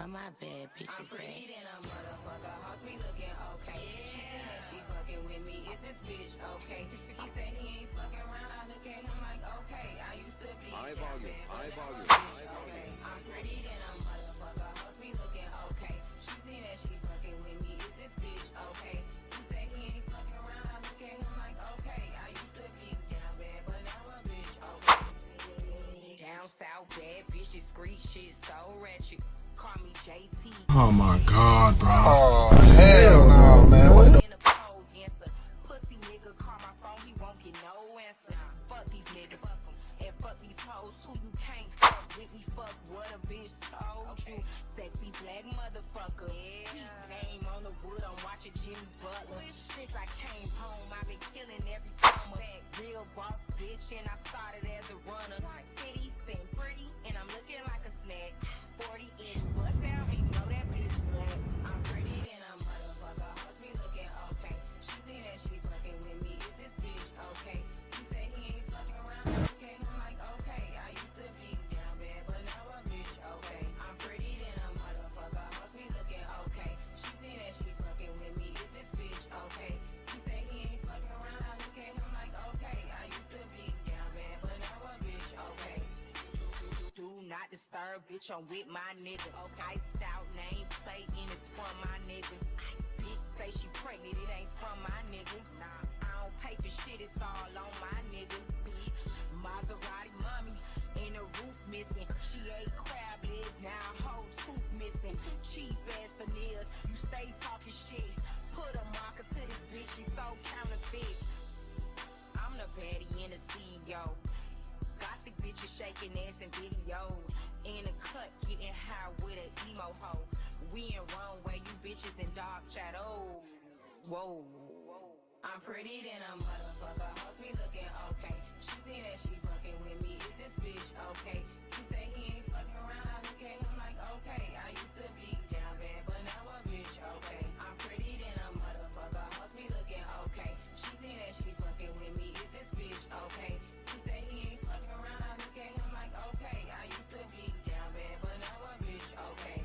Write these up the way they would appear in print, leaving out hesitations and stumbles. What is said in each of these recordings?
my bad bitches. I'm pretty than a motherfucker. Hoes me looking okay. She think that she fucking with me. Is this bitch okay? He said he ain't fucking around. I look at him like okay. I used to be High down volume, bad, but high now volume, a bitch high volume. okay. I'm pretty than a motherfucker. Hoes me looking okay. She think that she fucking with me. Is this bitch okay? He said he ain't fucking around. I look at him like okay. I used to be down bad, but now a bitch okay. Down south bad bitches, street shit so ratchet. Call me JT. Oh my God, bro. Oh, hell no, man. What the? In a pole dancer. Pussy nigga call my phone, he won't get no answer. Fuck these niggas, fuck 'em. And fuck these hoes too, you can't fuck with me. Fuck what a bitch told you. Sexy black motherfucker. Yeah. Name on the wood, I'm watching Jimmy Butler. Since I came home, I've been killing every summer. Real boss bitch, and I started as a runner. Titties and pretty, and I'm looking like a snack. 40-inch bust down, and you know that bitch black. I'm pretty than a motherfucker. Hoes me looking okay. She think that she fucking with me. Is this bitch okay? He said he ain't fucking around. I look at him like okay. I used to be down bad, but now a bitch okay. I'm pretty than a motherfucker. Hoes me looking okay. She think that she fucking with me. Is this bitch okay? He said he ain't fucking around. I look at him like okay. I used to be down bad, but now a bitch okay. Do not disturb, bitch, I'm with my nigga. Okay, stout name plate and it's from my nigga. Bitch say she pregnant, it ain't from my nigga. Nah, I don't pay for shit, it's all on my nigga. Bitch, Maserati mommy, and the roof missing. She ate crab legs, now whole tooth missing. Cheap ass veneers, you stay talking shit. Put a marker to this bitch, she's so counterfeit. I'm the baddie in the CEO. Got the bitches shaking ass in videos. In a cut, getting high with an emo hoe. We in runway, you bitches in dark shadow. Whoa. I'm pretty than a motherfucker. Hoes me looking okay. She think that she fucking with me. Is this bitch okay? He say he ain't fucking around. I look at him like okay. I used to be down bad, but now a bitch okay. I'm pretty than a motherfucker. Hoes me looking okay. She think that she fucking with me. Is this bitch okay? He say he ain't fucking around. I look at him like okay. I used to be down bad, but now a bitch okay.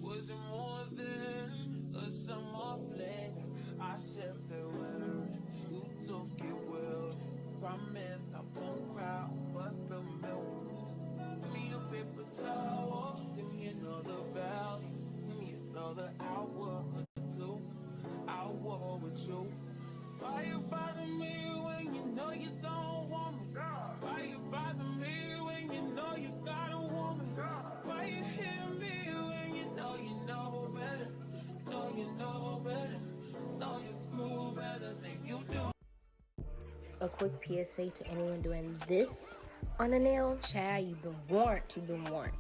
Was it more than a summer fling? I said farewell, you took it well. Promise I won't cry, bust the milk. Give me a paper towel, give me another bell, give me another hour or two. I'll war with you. Why you bother me when you know you don't want me? Why you bother me when you know you got a woman? Why you hit me when you know better? You know better, know you grew better than you do. A quick PSA to anyone doing this on a nail. Child, you've been warned.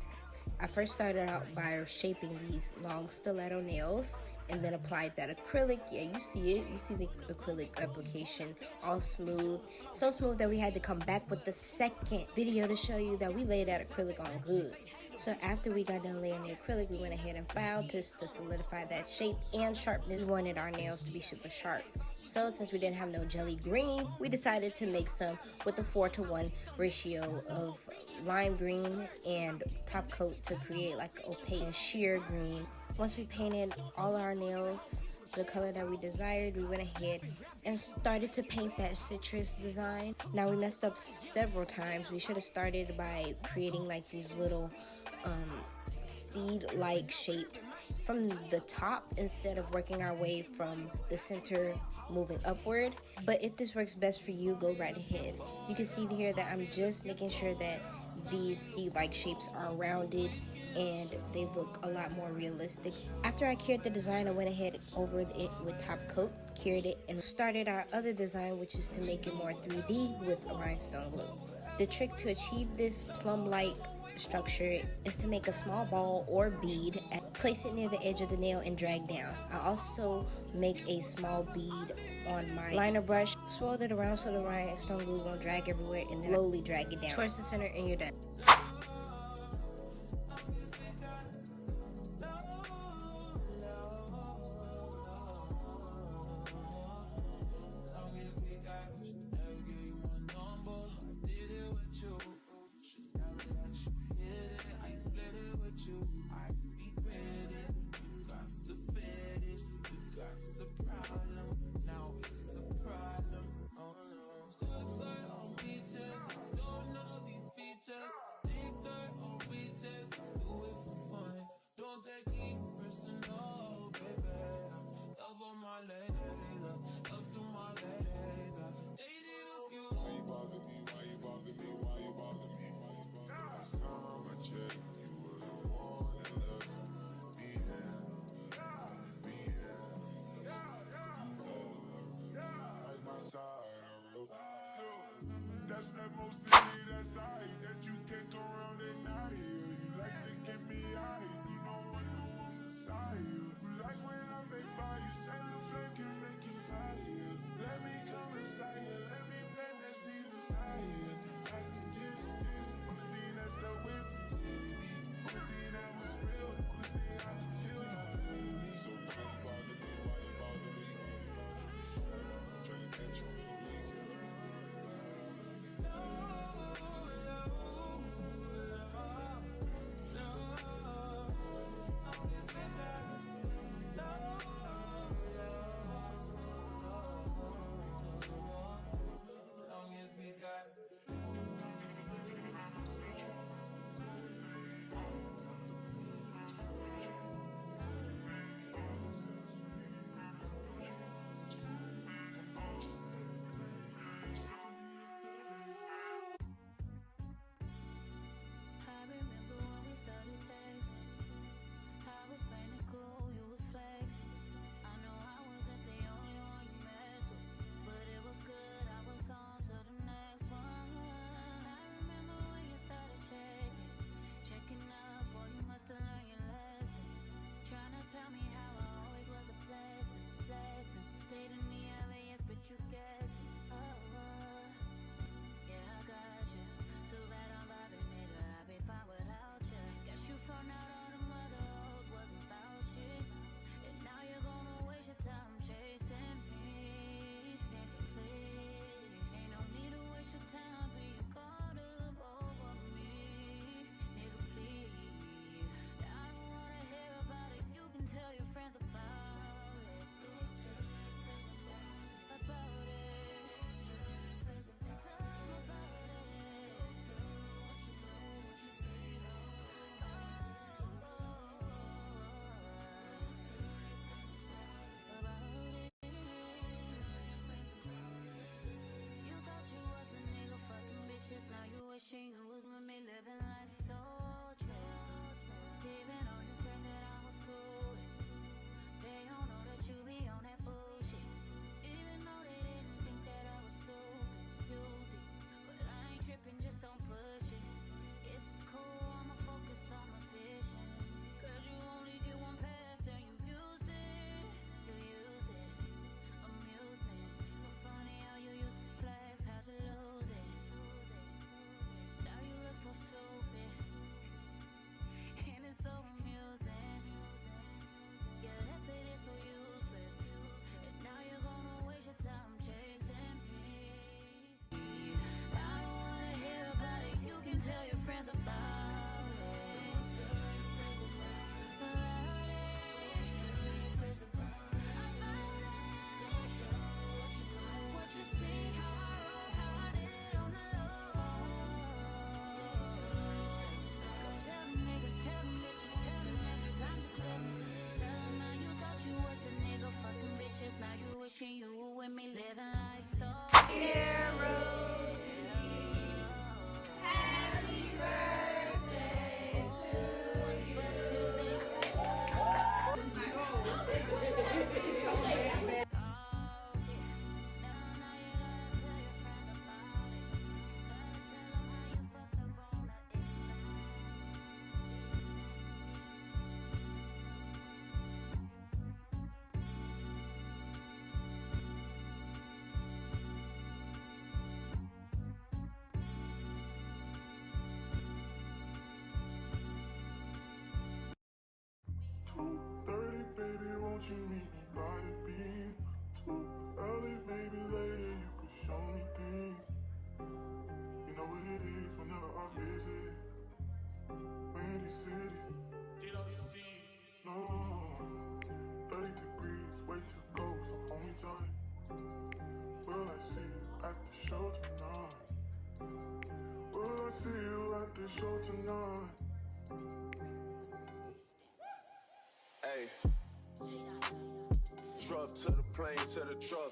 I first started out by shaping these long stiletto nails and then applied that acrylic. Yeah, you see it. You see the acrylic application, all smooth. So smooth that we had to come back with the second video to show you that we laid that acrylic on good. So after we got done laying the acrylic, we went ahead and filed just to solidify that shape and sharpness. We wanted our nails to be super sharp. So since we didn't have no jelly green, we decided to make some with a 4-to-1 ratio of lime green and top coat to create like opaque and sheer green. Once we painted all our nails the color that we desired, we went ahead and started to paint that citrus design. Now we messed up several times. We should have started by creating like these little seed-like shapes from the top instead of working our way from the center moving upward. But if this works best for you, go right ahead. You can see here that I'm just making sure that these seed-like shapes are rounded and they look a lot more realistic. After I cured the design, I went ahead over it with top coat, cured it, and started our other design, which is to make it more 3D with rhinestone glue. The trick to achieve this plum-like structure is to make a small ball or bead, place it near the edge of the nail and drag down. I also make a small bead on my liner brush, swirl it around so the rhinestone glue won't drag everywhere, and then slowly drag it down towards the center and you're done. my ladies, up to my ladies. Dated a few. Why you bother me? Why you bother me? Why you bother me? Last time I checked, you were the one that left me here. Like my side, I wrote. That's that most city, that side that you can't go around at night. You like to get me out, you don't want no one beside you. You like when I make fire, you say the flame can make you fire. Let me come inside you, let me plant that seed inside you. As it is, only thing that's the whip. Only thing that was real, only thing I can feel. So why you bother me? Why you bother me? I'm trying to catch you real weak. Long as we got. I remember when we started texting. I was playing it cool, you was flexing. I know I wasn't the only one you messed with, but it was good. I was on to the next one. I remember when you started checking up, boy, you must have learned your lesson. Trying to tell me how I always was a blessing. Stayed in the LAS, but you guessed it. Yeah, I got you. Too bad I'm vibing, nigga. I'd be fine without you. Guess you found out all them other hoes wasn't about shit. And now you're gonna waste your time chasing me. Nigga, please. Ain't no need to waste your time being caught up over me. Nigga, please. I don't wanna hear about it. You can tell your friends about it. Go tell your friends about it. Tell them about it. Tell them what you know, what you see. You thought you was a nigga fucking bitches, now you wishing you was with me living life so chill. Even on your friend that I was cool with, they don't know that you be on that bullshit. Even though they didn't think that I was stupid, you did. But I ain't tripping, just don't push it. It's cool, I'ma focus on my vision. Cause you only get one pass and you used it. You used it, amusement. So funny how you used to flex, how'd you lose it? Now you look so stupid, and it's so amusing. Your effort is so useless, and now you're gonna waste your time chasing me. I don't wanna hear about it, you can tell your friends about it. Tell your friends about it. Tell your friends about it. What you see, how I did it on the low. Go tell them niggas, tell them bitches, tell them niggas I'm just living. Tell them how you thought you was the nigga fucking bitches, now you wishing you were with me living life so. Baby, won't you meet me by the beam? Too early, baby, later you could show me things. You know what it is whenever I visit Windy City. No, 30 degrees, way to go, so hold me tight. Will I see you at the show tonight? Will I see you at the show tonight? Hey. Truck to the plane, to the truck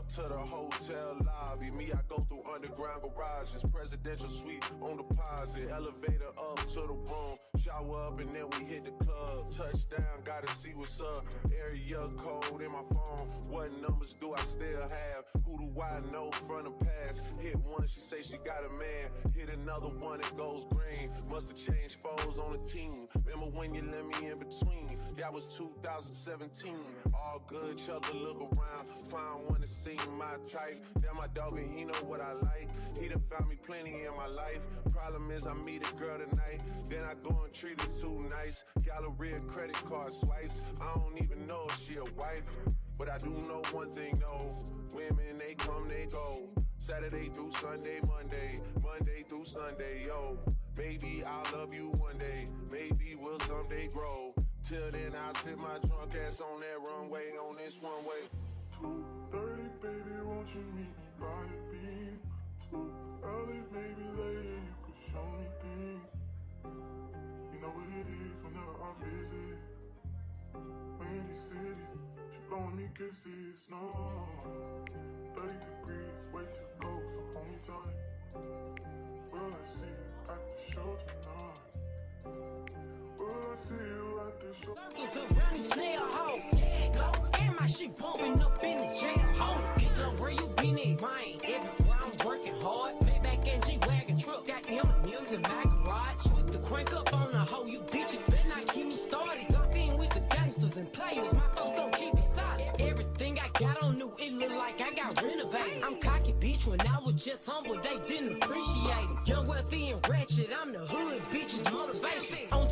to the hotel lobby. Me, I go through underground garages, presidential suite on deposit, elevator up to the room, shower up and then we hit the club. Touchdown, gotta see what's up. Area code in my phone. What numbers do I still have? Who do I know from the past? Hit one, she say she got a man. Hit another one, it goes green. Must've changed foes on the team. Remember when you let me in between? That was 2017. All good, chug a look around. Find one that seem my type. That my dog and he know what I like. He done found me plenty in my life. Problem is I meet a girl tonight, then I go and treat her too nice. Galleria credit card swipes. I don't even know if she a wife, but I do know one thing, no. Women, they come, they go. Saturday through Sunday, Monday through Sunday, yo. Maybe I'll love you one day, maybe we'll someday grow. Till then, I'll sit my drunk ass on that runway, on this one way. 2:30, baby, won't you meet me by the beam? Too early, maybe later, you could show me things. You know what it is whenever I visit. Windy City, she blowing me kisses, no. 30 degrees, way to go, so hold me tight. Will I see you at the show tonight? Will I see you at the show? Circles around these snail hoes. Tag low, and my shit pumping up in the jail hole. Get low, where you been at? Rain everywhere, I'm working hard. Maybach and G-Wagon truck, got M&M's in my garage. With the crank up on the hoe, you bitches better not keep me started. Locked in with the gangsters and players, my folks don't keep it solid. Everything I got on new, it look like I got renovated. I'm cocky, bitch, when I was just humble, they didn't appreciate it. Young, wealthy, and ratchet, I'm the hood, bitches motivation. On